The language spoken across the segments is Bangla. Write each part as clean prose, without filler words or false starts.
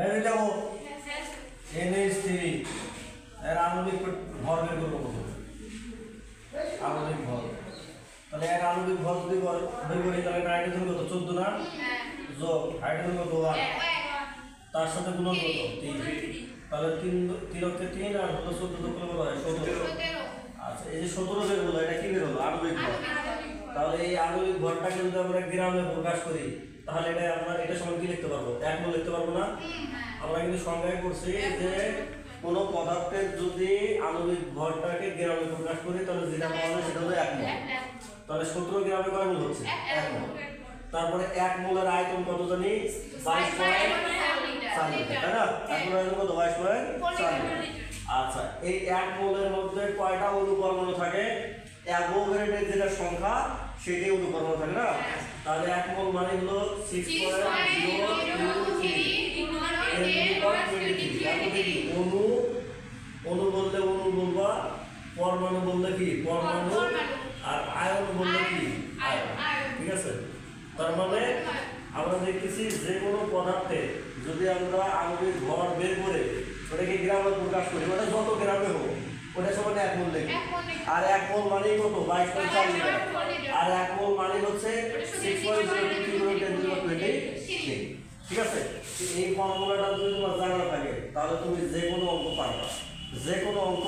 এই দেখো NH3 এর আণবিক ভর বের করবো কত? আণবিক ভর, তাহলে এর আণবিক ভর যদি বের করি তাহলে নাইট্রোজেন কত 14 না, যোগ হাইড্রোজেন কত 1, তার সাথে গুণন কত 3, তাহলে 3 অক্ষে 3 আর হলো 14 যোগ করলে কত হয় 17। আচ্ছা এই যে 17 বের হলো, এটা কি বের হলো? আণবিক ভর। তাহলে এই আণবিক ভরটাকে যদি আমরা গ্রামে প্রকাশ করি তাহলে এটা আমরা এটা সমান কি লিখতে পারবো? 1 মোল লিখতে পারবো না? আমরা কিন্তু সংজ্ঞায় করছি যে কোন পদার্থের যদি আণবিক ভরটাকে গ্রামে প্রকাশ করি তাহলে যেটা পাওয়া যায় সেটা হলো 1 মোল। তাহলে 17 গ্রামে কয় মোল হচ্ছে? 1 মোল। তারপরে 1 মোলের আয়তন কত জানি? 22.4 লিটার, তাই না? 1 মোলের আয়তন কত? 22.4 লিটার। আচ্ছা এই 1 মোলের মধ্যে কয়টা অনুপরমাণু থাকে? অ্যাভোগাড্রোর যেটা সংখ্যা সেটাই অনুপরমাণু থাকে না? তাহলে 1 মোল মানে হলো 6.023 অণু। অণু বললে অণু বলবা, পরমাণু বললে কি পরমাণু, আর আয়ন বললে কি আয়ন। ঠিক আছে, তার মানে আমরা দেখতেছি যে কোনো পদার্থে যদি আমরা আণবিক ভর বের করে ওটাকে গ্রামে প্রকাশ করি, ওটা যত গ্রামে হোক ওটা সমান 1 মোল লিখি। আর 1 মোল মানেই কত? 22.4 লিটার। আর 1 মোল মানে হচ্ছে 6.023 ঠিক আছে। এই ফর্মুলাটা যদি তোমার জানা থাকে তাহলে তুমি যে কোনো অঙ্ক পারবা, যে কোনো অঙ্ক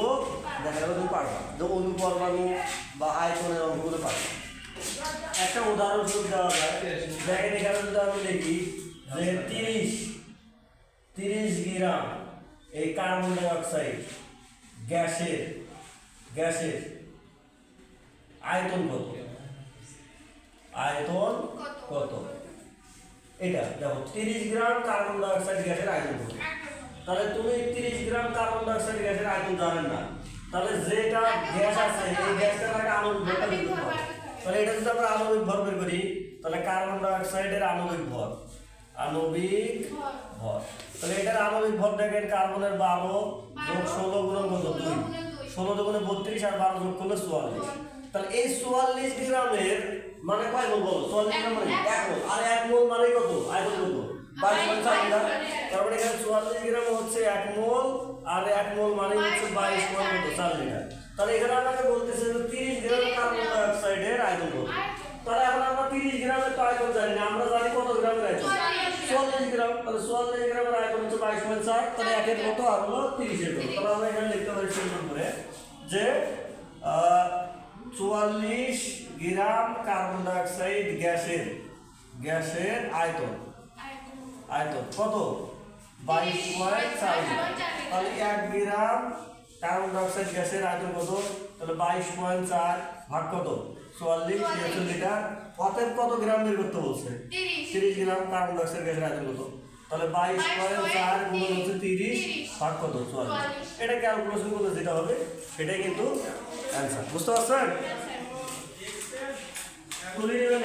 দেখা গেলে তুমি পারবা, যে অনুপরমাণু বা আয়তনের অঙ্কগুলো পারবা। একটা উদাহরণ স্বরূপ দেওয়া যায়, দেখেন এখানে যদি আমি লিখি যে 30 গ্রাম এই কার্বন ডাই অক্সাইড গ্যাসের আয়তন কত? আয়তন কত? এটা দেখো 30 গ্রাম কার্বন ডাই অক্সাইড গ্যাসের আয়তন কত? তাহলে তুমি 30 গ্রাম কার্বন ডাই অক্সাইড গ্যাসের আয়তন জানেন না, তাহলে যেটা গ্যাস আছে এই গ্যাসটার একটা আণবিক ভর বের করতে হবে। তাহলে এটা যদি আমরা আণবিক ভর বের করি তাহলে কার্বন ডাই অক্সাইডের আণবিক ভর তাহলে এটার আণবিক ভর দেখেন কার্বনের 12 যোগ 16 গুণন কত 2, 16 দুগুণে 32 আর 12 যোগ করলে 44। তাহলে এই 44 গ্রামের মানে কয় মোল বলো? 44 গ্রাম মানে 1 মোল, আর 1 মোল মানে কত? আয়তন কত? 22.4 লিটার। তারপরে এখানে 44 গ্রাম হচ্ছে 1 মোল, আর 1 মোল মানে হচ্ছে 22.4 লিটার। তাহলে এখানে আমাকে বলতেছে যে 30 গ্রাম কার্বন ডাই অক্সাইডের আয়তন কত। তাহলে এখন আমরা 30 গ্রামের তো আয়তন জানি না, আমরা জানি কত গ্রামের আয়তন? 44 গ্রাম। তাহলে 44 গ্রামের আয়তন হচ্ছে 22.4, তাহলে 1 এর কত আর হলো 30 এর কত। তাহলে আমরা এখানে লিখতে পারি সুন্দর করে যে 44 গ্রাম কার্বন ডাই অক্সাইড গ্যাসের আয়তন কত? 22.4 লিটার। তাহলে 1 গ্রাম কার্বন ডাই অক্সাইড গ্যাসের আয়তন কত? তাহলে 22.4 ভাগ কত? 44 লিটার। অতএব কত গ্রাম বের করতে বলছে? 30 গ্রাম কার্বন ডাই অক্সাইড গ্যাসের আয়তন কত? তাহলে 22.4 গুণ হচ্ছে 30 ভাগ কত? 44। এটা ক্যালকুলেশন করলে যেটা হবে সেটাই কিন্তু অ্যান্সার। বুঝতে পারছেন? তুলে নেবেন।